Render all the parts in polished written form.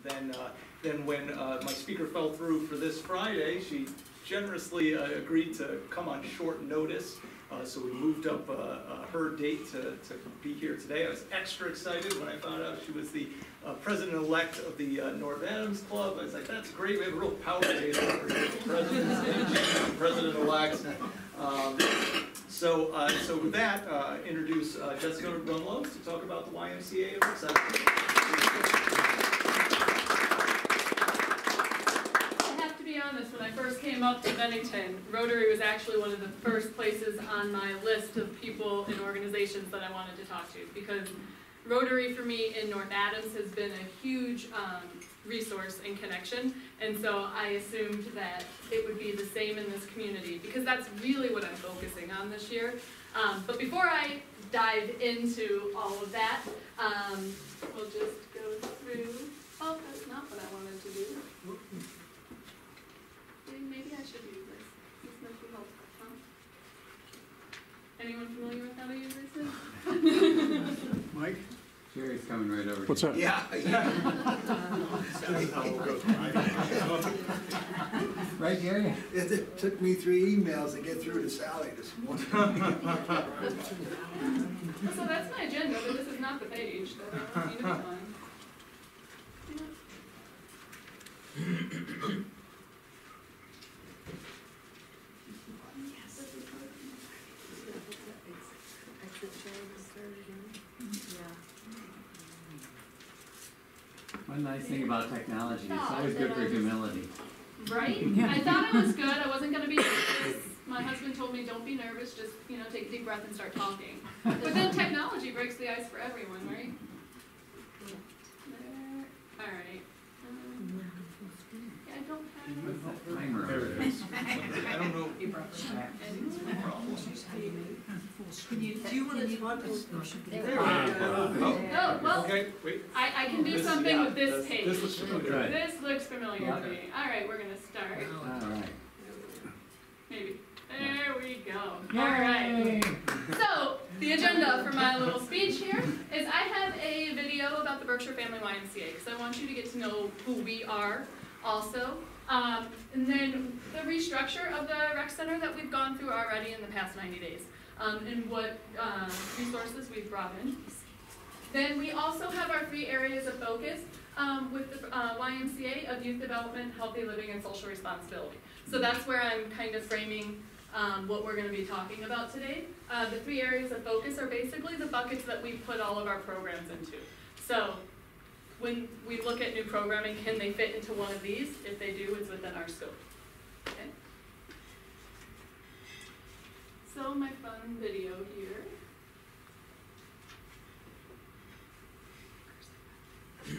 then when my speaker fell through for this Friday, she generously agreed to come on short notice. So we moved up her date to be here today. I was extra excited when I found out she was the president-elect of the North Adams Club. I was like, that's great. We have a real power date over here. President-elect. So with that, introduce Jessica Rumlow to talk about the YMCA of Center. Honest, when I first came up to Bennington, Rotary was actually one of the first places on my list of people and organizations that I wanted to talk to, because Rotary for me in North Adams has been a huge resource and connection, and so I assumed that it would be the same in this community, because that's really what I'm focusing on this year. But before I dive into all of that, we'll just go through, oh, that's not what I wanted to do. Maybe I should use this. This might be helpful, huh? Anyone familiar with how to use this? Mike? Jerry's coming right over. What's up? Yeah. Right, Gary? It took me 3 emails to get through to Sally this morning. So that's my agenda, but this is not the page. So I don't need to be on. One nice thing about technology, it's always good for humility. Right? I thought it was good. I wasn't going to be nervous. My husband told me, don't be nervous, just, take a deep breath and start talking. But then technology breaks the ice for everyone, right? There. All right. Yeah, I don't have Timer. There it is. I don't know. Do you want to talk? There we go. Oh, well, Okay, wait. I can do something with this page. This looks familiar. This looks familiar to me. All right, we're going to start. All right. Maybe. There we go. All right. So, the agenda for my little speech here is I have a video about the Berskshire Family YMCA, because I want you to get to know who we are also. And then the restructure of the rec center that we've gone through already in the past 90 days. And what resources we've brought in. Then we also have our 3 areas of focus with the YMCA of youth development, healthy living, and social responsibility. So that's where I'm kind of framing what we're going to be talking about today. The 3 areas of focus are basically the buckets that we put all of our programs into. So when we look at new programming, can they fit into one of these? If they do, it's within our scope. Okay. So my fun video here. I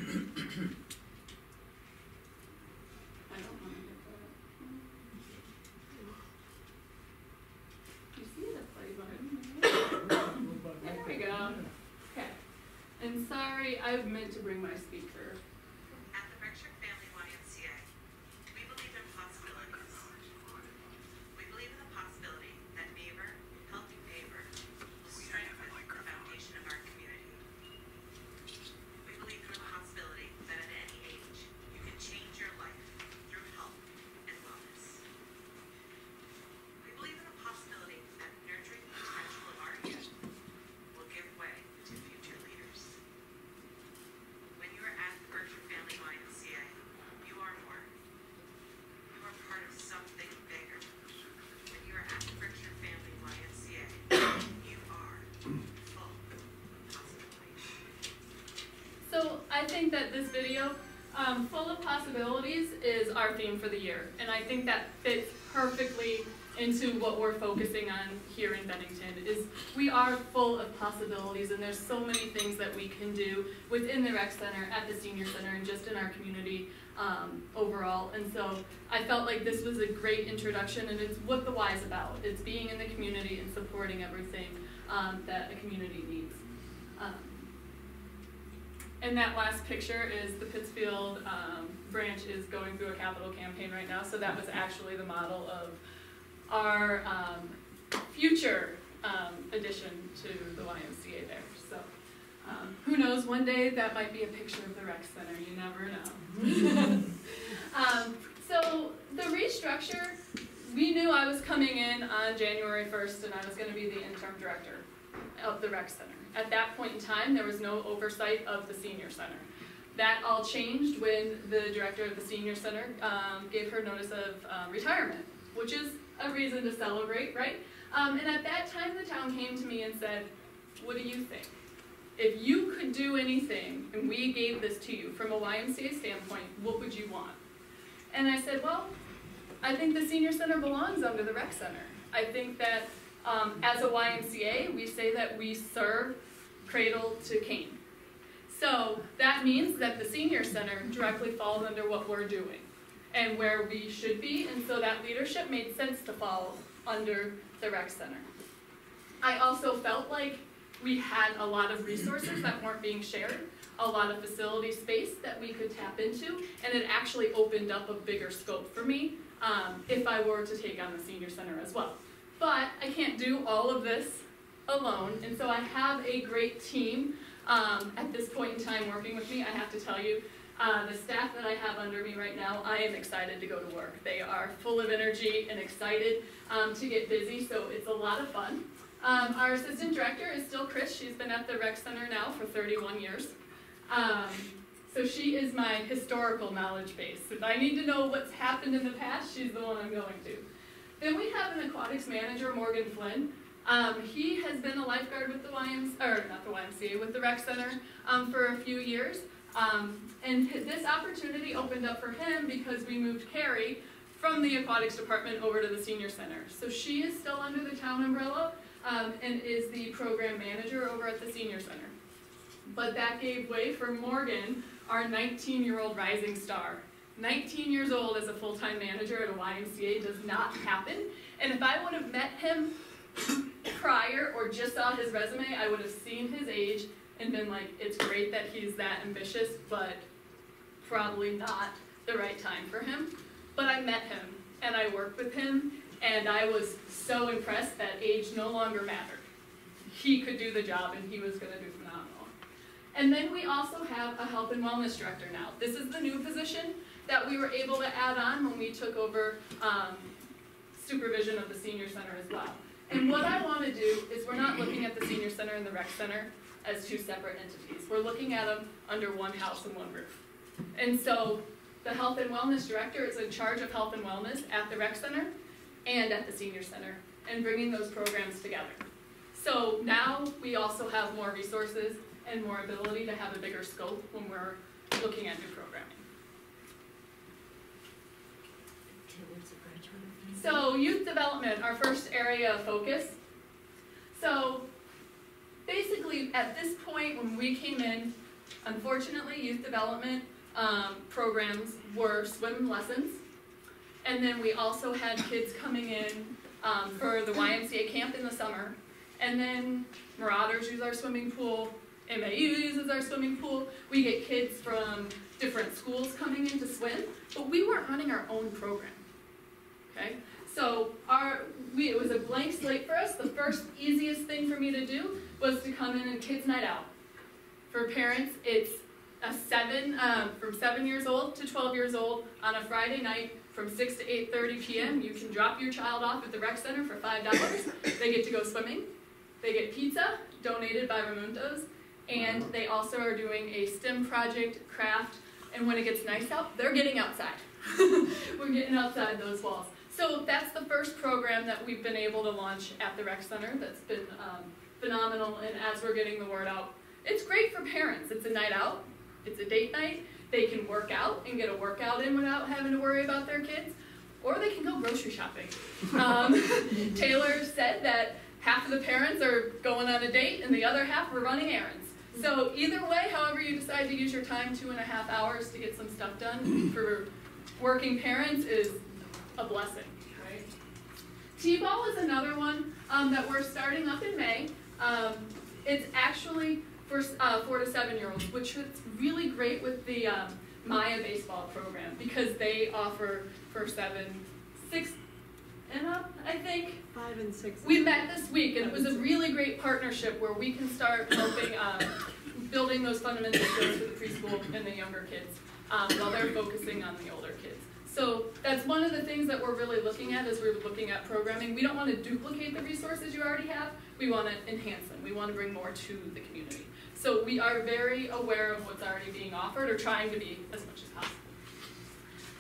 don't want to get that. You see the play button? There we go. Okay. And sorry, I meant to bring my speaker. At the Berskshire Family YMCA, we believe in possibilities. We believe in the possibility that neighbor helping neighbor will strengthen the foundation of our community. We believe in the possibility that at any age, you can change your life through health and wellness. We believe in the possibility that nurturing the potential of our youth will give way to future leaders. When you are at the Berskshire Family YMCA, you are more. You are part of something bigger. When you are at the Berskshire Family YMCA, you are full of possibilities. So I think that this video, full of possibilities, is our theme for the year. And I think that fits perfectly into what we're focusing on here in Bennington, is we are full of possibilities, and there's so many things that we can do within the rec center, at the senior center, and just in our community overall. And so I felt like this was a great introduction, and it's what the Y is about. It's being in the community and supporting everything that a community needs. And that last picture is the Pittsfield branch is going through a capital campaign right now, so that was actually the model of our future addition to the YMCA there. So Who knows, one day that might be a picture of the rec center, you never know. So the restructure, we knew I was coming in on January 1st and I was gonna be the interim director of the rec center. At that point in time, there was no oversight of the senior center. That all changed when the director of the senior center gave her notice of retirement, which is a reason to celebrate, right? And at that time, the town came to me and said, what do you think? If you could do anything, and we gave this to you from a YMCA standpoint, what would you want? And I said, well, I think the senior center belongs under the rec center. I think that as a YMCA, we say that we serve cradle to cane. So that means that the senior center directly falls under what we're doing and where we should be, and so that leadership made sense to fall under the rec center. I also felt like we had a lot of resources that weren't being shared, a lot of facility space that we could tap into, and it actually opened up a bigger scope for me if I were to take on the senior center as well. But I can't do all of this alone, and so I have a great team at this point in time working with me. I have to tell you, the staff that I have under me right now, I am excited to go to work. They are full of energy and excited to get busy, so it's a lot of fun. Our assistant director is still Chris. She's been at the rec center now for 31 years. So she is my historical knowledge base. If I need to know what's happened in the past, she's the one I'm going to. Then we have an aquatics manager, Morgan Flynn. He has been a lifeguard with the YMCA, with the rec center for a few years. And this opportunity opened up for him because we moved Carrie from the aquatics department over to the senior center. So she is still under the town umbrella and is the program manager over at the senior center. But that gave way for Morgan, our 19-year-old rising star. 19 years old as a full-time manager at a YMCA does not happen. And if I would have met him prior or just saw his resume, I would have seen his age and been like, it's great that he's that ambitious, but probably not the right time for him. But I met him and I worked with him and I was so impressed that age no longer mattered. He could do the job and he was going to do phenomenal. And then we also have a health and wellness director now. This is the new position that we were able to add on when we took over supervision of the senior center as well. And what I want to do is we're not looking at the senior center and the rec center as two separate entities. We're looking at them under one house and one roof. And so the health and wellness director is in charge of health and wellness at the rec center and at the senior center and bringing those programs together. So now we also have more resources and more ability to have a bigger scope when we're looking at new programming. So youth development, our first area of focus. So basically at this point when we came in, unfortunately youth development programs were swim lessons. And then we also had kids coming in for the YMCA camp in the summer. And then Marauders use our swimming pool, MAU uses our swimming pool. We get kids from different schools coming in to swim, but we weren't running our own program. Okay? So it was a blank slate for us. The first easiest thing for me to do was to come in and kids night out. For parents, it's from 7 years old to 12 years old on a Friday night from 6 to 8:30 p.m. You can drop your child off at the rec center for $5. They get to go swimming. They get pizza donated by Ramundo's, and they also are doing a STEM project, craft, and when it gets nice out, they're getting outside. We're getting outside those walls. So that's the first program that we've been able to launch at the rec center that's been phenomenal, and as we're getting the word out, it's great for parents. It's a night out, it's a date night, they can work out and get a workout in without having to worry about their kids, or they can go grocery shopping. Taylor said that half of the parents are going on a date and the other half are running errands. So either way, however you decide to use your time, 2.5 hours to get some stuff done for working parents is a blessing, right? T-ball is another one that we're starting up in May. It's actually for 4 to 7-year-olds, which is really great with the Maya baseball program because they offer for 7, 6 and up, I think. 5 and 6. We met this week, and it was a really great partnership where we can start helping building those fundamental skills for the preschool and the younger kids while they're focusing on the older kids. So that's one of the things that we're really looking at as we're looking at programming. We don't want to duplicate the resources you already have. We want to enhance them. We want to bring more to the community. So we are very aware of what's already being offered, or trying to be as much as possible.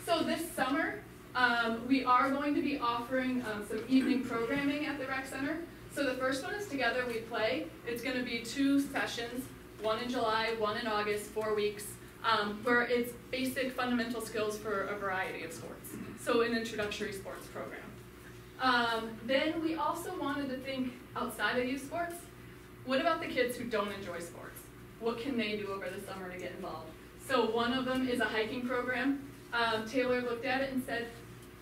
So this summer, we are going to be offering some evening programming at the rec center. So the first one is Together We Play. It's going to be 2 sessions, one in July, one in August, 4 weeks, where it's basic fundamental skills for a variety of sports. So an introductory sports program. Then we also wanted to think outside of youth sports. What about the kids who don't enjoy sports? What can they do over the summer to get involved? So one of them is a hiking program. Taylor looked at it and said,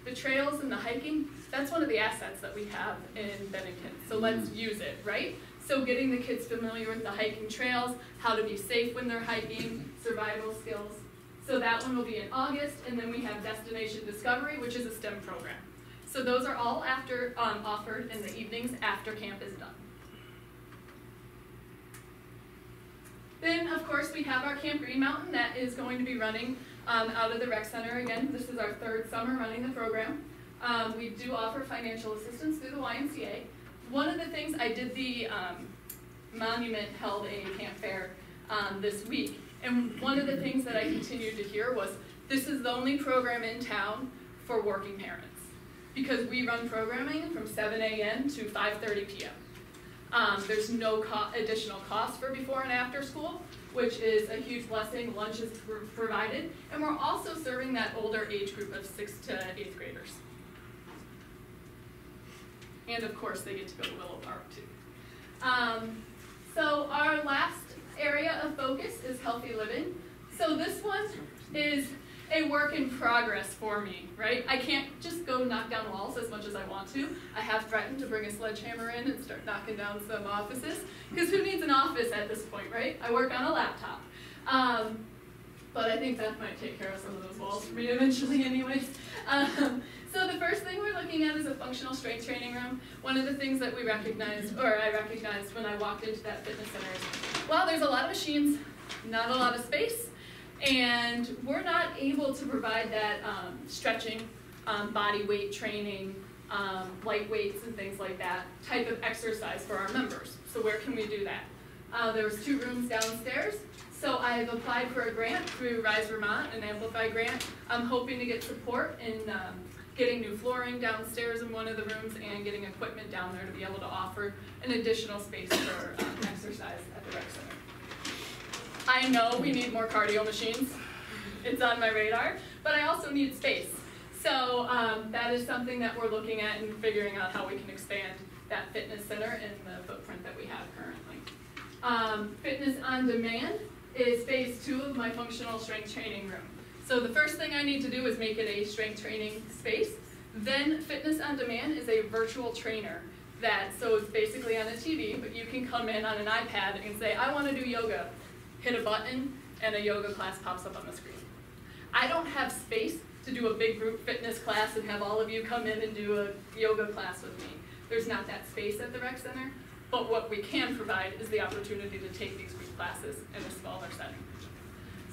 the trails and the hiking, that's one of the assets that we have in Bennington. So let's use it, right? So getting the kids familiar with the hiking trails, how to be safe when they're hiking, survival skills. So that one will be in August, and then we have Destination Discovery, which is a STEM program. So those are all offered in the evenings after camp is done. Then, of course, we have our Camp Green Mountain that is going to be running out of the rec center again. This is our 3rd summer running the program. We do offer financial assistance through the YMCA. One of the things, I did the Monument held a camp fair this week, and one of the things that I continued to hear was, this is the only program in town for working parents, because we run programming from 7 a.m. to 5:30 p.m. There's no additional cost for before and after school, which is a huge blessing. Lunch is provided, and we're also serving that older age group of 6th to 8th graders. And of course, they get to go to Willow Park too. So our last area of focus is healthy living. So this one is a work in progress for me, right? I can't just go knock down walls as much as I want to. I have threatened to bring a sledgehammer in and start knocking down some offices, because who needs an office at this point, right? I work on a laptop. But I think that might take care of some of those walls for me eventually anyways. So the first thing we're looking at is a functional strength training room. One of the things that we recognized, or I recognized when I walked into that fitness center is, well, there's a lot of machines, not a lot of space, and we're not able to provide that stretching, body weight training, light weights and things like that type of exercise for our members. So where can we do that? There was 2 rooms downstairs. So I've applied for a grant through Rise Vermont, an Amplify grant. I'm hoping to get support in getting new flooring downstairs in one of the rooms and getting equipment down there to be able to offer an additional space for exercise at the rec center. I know we need more cardio machines. It's on my radar, but I also need space. So that is something that we're looking at and figuring out how we can expand that fitness center in the footprint that we have currently. Fitness on Demand is phase 2 of my functional strength training room. So the first thing I need to do is make it a strength training space. Then Fitness on Demand is a virtual trainer so it's basically on a TV, but you can come in on an iPad and say, I want to do yoga. Hit a button and a yoga class pops up on the screen. I don't have space to do a big group fitness class and have all of you come in and do a yoga class with me. There's not that space at the rec center, but what we can provide is the opportunity to take these group classes in a smaller setting.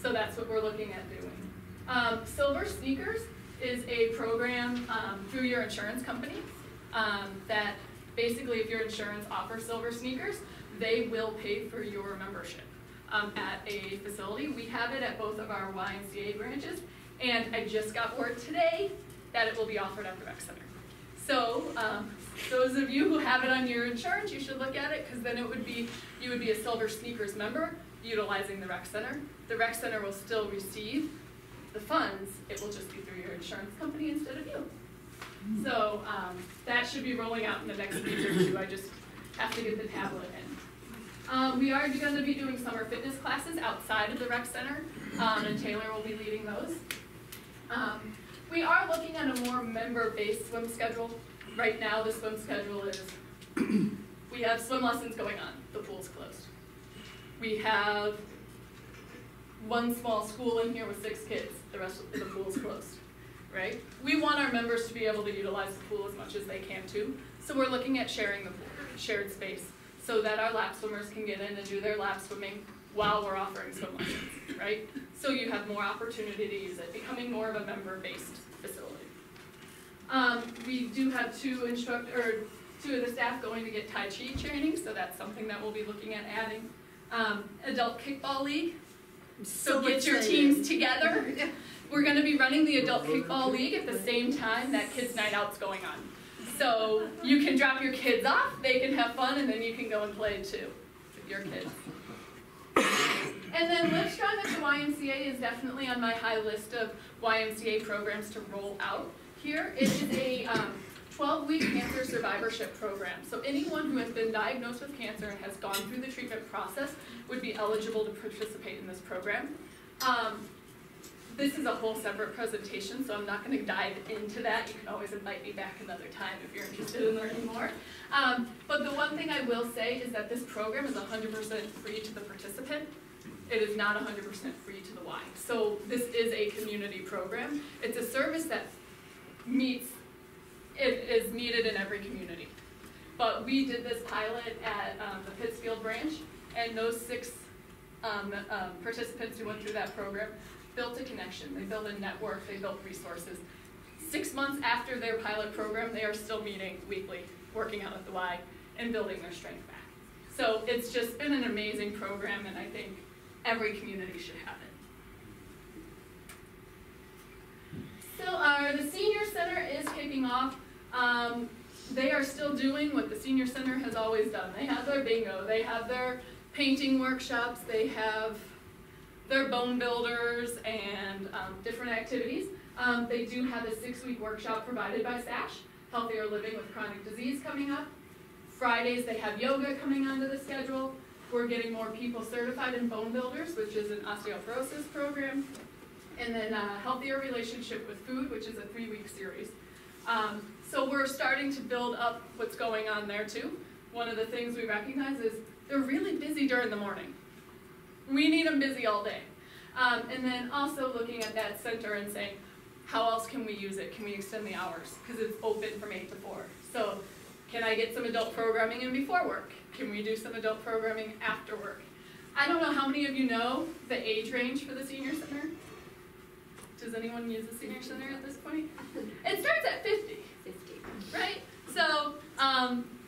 So that's what we're looking at doing. Silver Sneakers is a program through your insurance company that basically if your insurance offers Silver Sneakers, they will pay for your membership at a facility. We have it at both of our YMCA branches, and I just got word today that it will be offered at the rec center. So those of you who have it on your insurance, you should look at it, because then you would be a Silver Sneakers member utilizing the rec center. The rec center will still receive the funds. It will just be through your insurance company instead of you. So that should be rolling out in the next week or 2. I just have to get the tablet in. We are going to be doing summer fitness classes outside of the rec center, and Taylor will be leading those. We are looking at a more member-based swim schedule. Right now, the swim schedule is, we have swim lessons going on, the pool's closed. We have one small school in here with 6 kids, the rest of the pool's closed, right? We want our members to be able to utilize the pool as much as they can too, so we're looking at sharing the pool, shared space, so that our lap swimmers can get in and do their lap swimming while we're offering swim lessons, right? So you have more opportunity to use it, becoming more of a member-based facility. We do have two of the staff going to get Tai Chi training, so that's something that we'll be looking at adding. Adult Kickball League, so get your teams together. We're going to be running the Adult Kickball League at the same time that Kids Night Out's going on. So you can drop your kids off, they can have fun, and then you can go and play too with your kids. And then Live Strong at the YMCA is definitely on my high list of YMCA programs to roll out here. It is a 12-week cancer survivorship program. So anyone who has been diagnosed with cancer and has gone through the treatment process would be eligible to participate in this program. This is a whole separate presentation, so I'm not going to dive into that. You can always invite me back another time if you're interested in learning more. But the one thing I will say is that this program is 100% free to the participant. It is not 100% free to the Y. So this is a community program. It's a service that is needed in every community. But we did this pilot at the Pittsfield branch, and those 6 participants who went through that program built a connection, they built a network, they built resources. 6 months after their pilot program, they are still meeting weekly, working out at the Y, and building their strength back. So it's just been an amazing program, and I think every community should have it. So the Senior Center is kicking off. They are still doing what the Senior Center has always done. They have their bingo, they have their painting workshops, they have their bone builders and different activities. They do have a 6-week workshop provided by SASH, Healthier Living with Chronic Disease, coming up. Fridays they have yoga coming onto the schedule. We're getting more people certified in bone builders, which is an osteoporosis program. And then Healthier Relationship with Food, which is a 3-week series. So we're starting to build up what's going on there too. One of the things we recognize is they're really busy during the morning. We need them busy all day. And then also looking at that center and saying, how else can we use it? Can we extend the hours? Because it's open from 8 to 4. So can I get some adult programming in before work? Can we do some adult programming after work? I don't know how many of you know the age range for the Senior Center. Does anyone use the Senior Center at this point? It starts at 50. 50. Right? So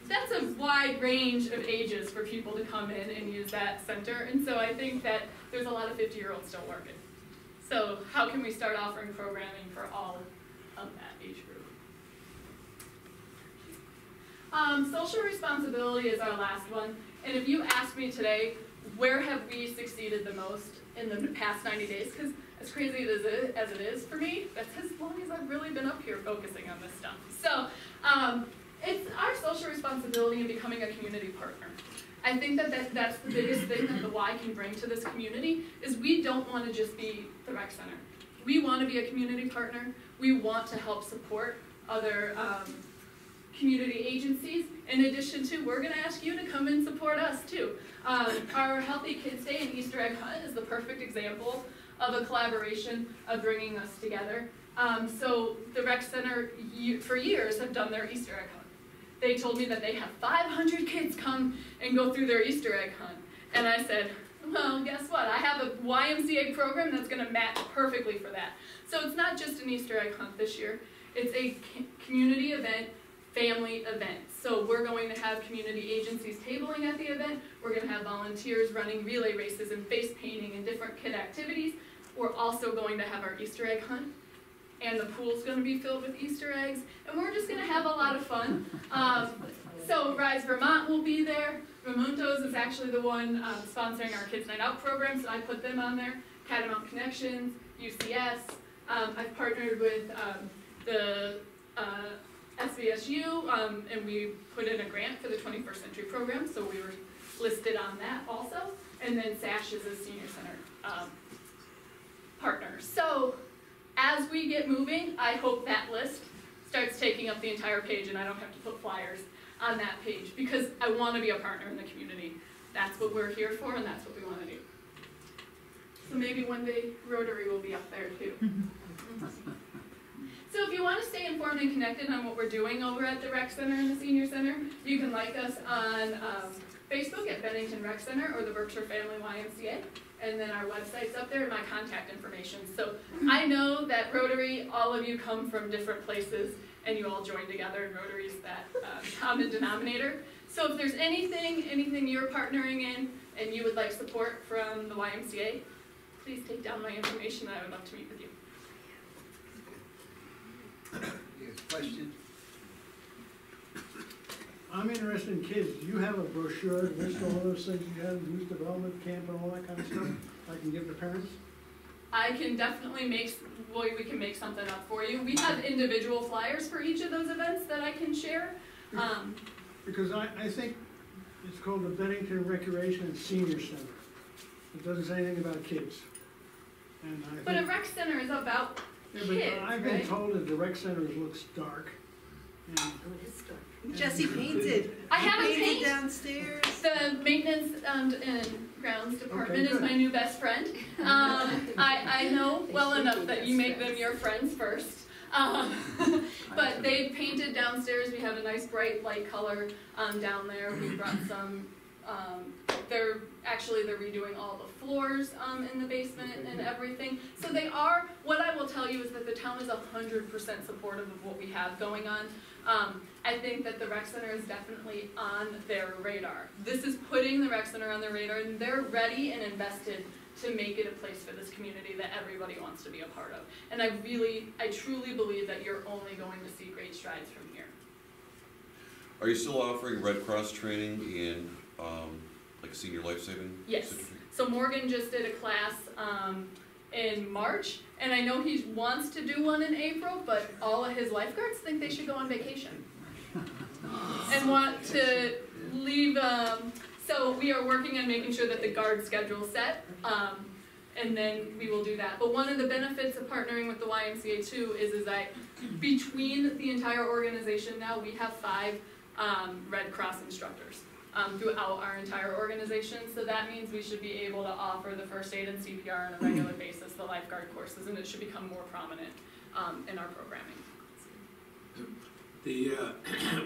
that's a wide range of ages for people to come in and use that center. And so I think that there's a lot of 50-year-olds still working. So how can we start offering programming for all of that age group? Social responsibility is our last one. And if you ask me today, where have we succeeded the most in the past 90 days? Because as crazy as it is for me, that's as long as I've really been up here focusing on this stuff. So it's our social responsibility in becoming a community partner. I think that's the biggest thing that the Y can bring to this community is we don't want to just be the rec center. We want to be a community partner. We want to help support other community agencies. In addition to, we're going to ask you to come and support us too. Our Healthy Kids Day and Easter Egg Hunt is the perfect example of a collaboration of bringing us together. So the rec center for years have done their Easter egg hunt. They told me that they have 500 kids come and go through their Easter egg hunt. And I said, well, guess what? I have a YMCA program that's going to match perfectly for that. So it's not just an Easter egg hunt this year. It's a community event, family event. So we're going to have community agencies tabling at the event. We're going to have volunteers running relay races and face painting and different kid activities. We're also going to have our Easter egg hunt. And the pool's going to be filled with Easter eggs, and we're just going to have a lot of fun. So Rise Vermont will be there. Ramontos is actually the one sponsoring our Kids Night Out program, so I put them on there. Catamount Connections, UCS. I've partnered with the SVSU, and we put in a grant for the 21st Century program, so we were listed on that also. And then SASH is a Senior Center partner. So as we get moving, I hope that list starts taking up the entire page and I don't have to put flyers on that page because I want to be a partner in the community. That's what we're here for and that's what we want to do. So maybe one day Rotary will be up there too. So if you want to stay informed and connected on what we're doing over at the Rec Center and the Senior Center, you can like us on Facebook at Bennington Rec Center or the Berkshire Family YMCA. And then our website's up there and my contact information. So I know that Rotary, all of you come from different places and you all join together, and Rotary's that common denominator. So if there's anything you're partnering in and you would like support from the YMCA, please take down my information and I would love to meet with you. Yes, question? I'm interested in kids. Do you have a brochure to list all those things you have, youth development camp and all that kind of stuff I can give to parents? I can definitely we can make something up for you. We have individual flyers for each of those events that I can share. Because I think it's called the Bennington Recreation and Senior Center. It doesn't say anything about kids. And I But a think, rec center is about yeah, kids, but I've been right? told that the rec center looks dark. And Jesse painted. I haven't Painted painted. downstairs. The maintenance and grounds department is good. my new best friend. I know well enough that you make them your friends first. But they painted downstairs. We have a nice bright light color down there. We brought some. They're redoing all the floors in the basement and everything. So they are. What I will tell you is that the town is 100% supportive of what we have going on. I think that the rec center is definitely on their radar. This is putting the rec center on their radar, and they're ready and invested to make it a place for this community that everybody wants to be a part of. And I truly believe that you're only going to see great strides from here. Are you still offering Red Cross training in like senior life-saving? Yes. certificate? So Morgan just did a class in March, and I know he wants to do one in April, but all of his lifeguards think they should go on vacation and want to leave. So we are working on making sure that the guard schedule is set, and then we will do that. But one of the benefits of partnering with the YMCA too is that between the entire organization now, we have 5 Red Cross instructors throughout our entire organization. So that means we should be able to offer the first aid and CPR on a regular basis, the lifeguard courses, and it should become more prominent in our programming. The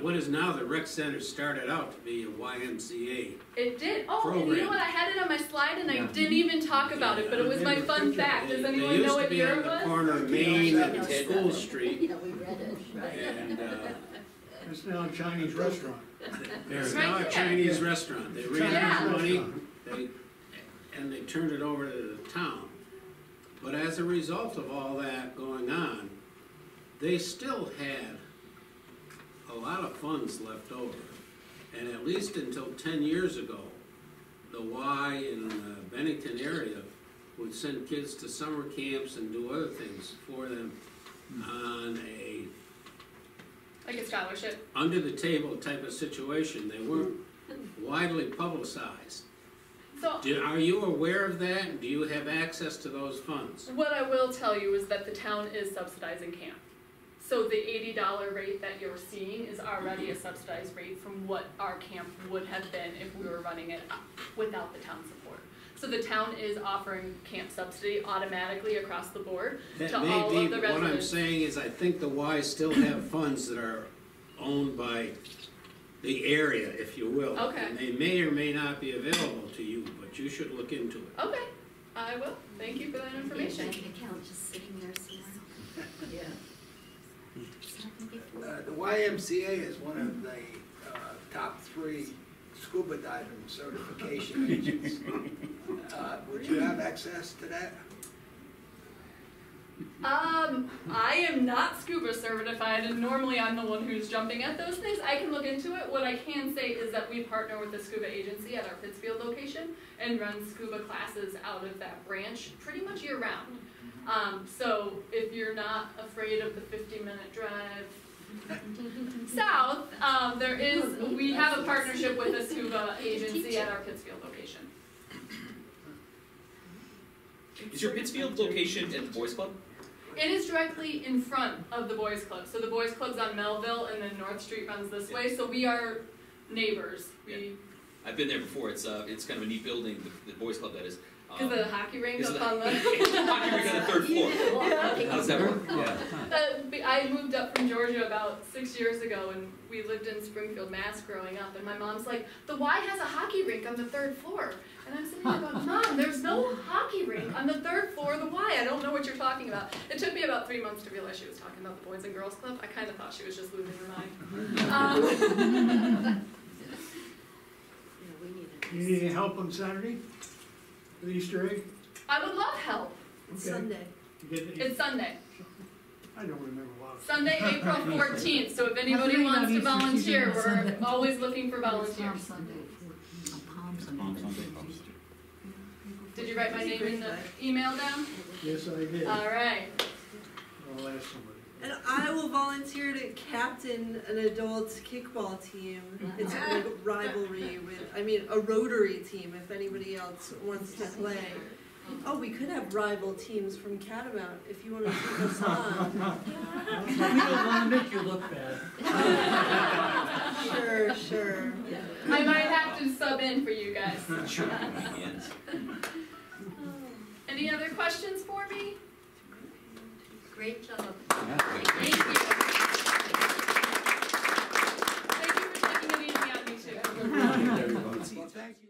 what is now the rec center started out to be a YMCA. It did. Oh, and you Program. know what? I had it on my slide and I Yeah. didn't even talk about it, but it was my fun fact. Does anyone know what year it They used to be on was? the corner of Main and School Street, Yeah, we read it. and it's now a Chinese restaurant. there's Right now a here. Chinese restaurant. They ran Yeah. out of money, and they turned it over to the town. But as a result of all that going on, they still had a lot of funds left over. And at least until 10 years ago, the Y in the Bennington area would send kids to summer camps and do other things for them on a Like a scholarship. under-the-table type of situation. They weren't widely publicized. So Are you aware of that? Do you have access to those funds? what I will tell you is that the town is subsidizing camp. So the $80 rate that you're seeing is already a subsidized rate from what our camp would have been if we were running it without the town support. So the town is offering camp subsidy automatically across the board That to may all be, of the but what I'm residents. saying is I think the Y still have funds that are owned by the area, if you will. Okay. And they may or may not be available to you, but you should look into it. Okay, I will. Thank you for that information. account just sitting there somewhere. Yeah. The YMCA is one of the top 3 scuba diving certification agents. Would you have access to that? I am not scuba certified, and normally I'm the one who's jumping at those things. I can look into it. What I can say is that we partner with the scuba agency at our Pittsfield location and run scuba classes out of that branch pretty much year round. So if you're not afraid of the 50-minute drive south, we have a partnership with the scuba agency at our Pittsfield location. Is your Pittsfield location at the Boys Club? It is directly in front of the Boys Club. So the Boys Club's on Melville, and then North Street runs this way. So we are neighbors. I've been there before. It's kind of a neat building, the Boys Club that is. Because the hockey rink is up the- on the... hockey rink on the 3rd floor. How does that work? Yeah. I moved up from Georgia about 6 years ago, and we lived in Springfield, Mass. Growing up. And my mom's like, "The Y has a hockey rink on the 3rd floor." And I'm sitting there going, "Mom, there's no hockey rink on the 3rd floor of the Y. I don't know what you're talking about." It took me about 3 months to realize she was talking about the Boys and Girls Club. I kind of thought she was just losing her mind. You need any help on Saturday? With Easter egg? I would love help. It's Okay. Sunday. You get the- It's Sunday. I don't remember a lot. Sunday, April 14th. So if anybody wants to volunteer, we're always looking for volunteers. Did you write my name in the email down? Yes, I did. All right. I'll ask somebody. And I will volunteer to captain an adult kickball team. It's a rivalry with, a Rotary team if anybody else wants to play. Oh, we could have rival teams from Catamount if you want to take us on. We don't want to make you look bad. Sure. I might have to sub in for you guys. Any other questions for me? Great job. Thank you. Thank you for taking it easy on me too. Well, thank you.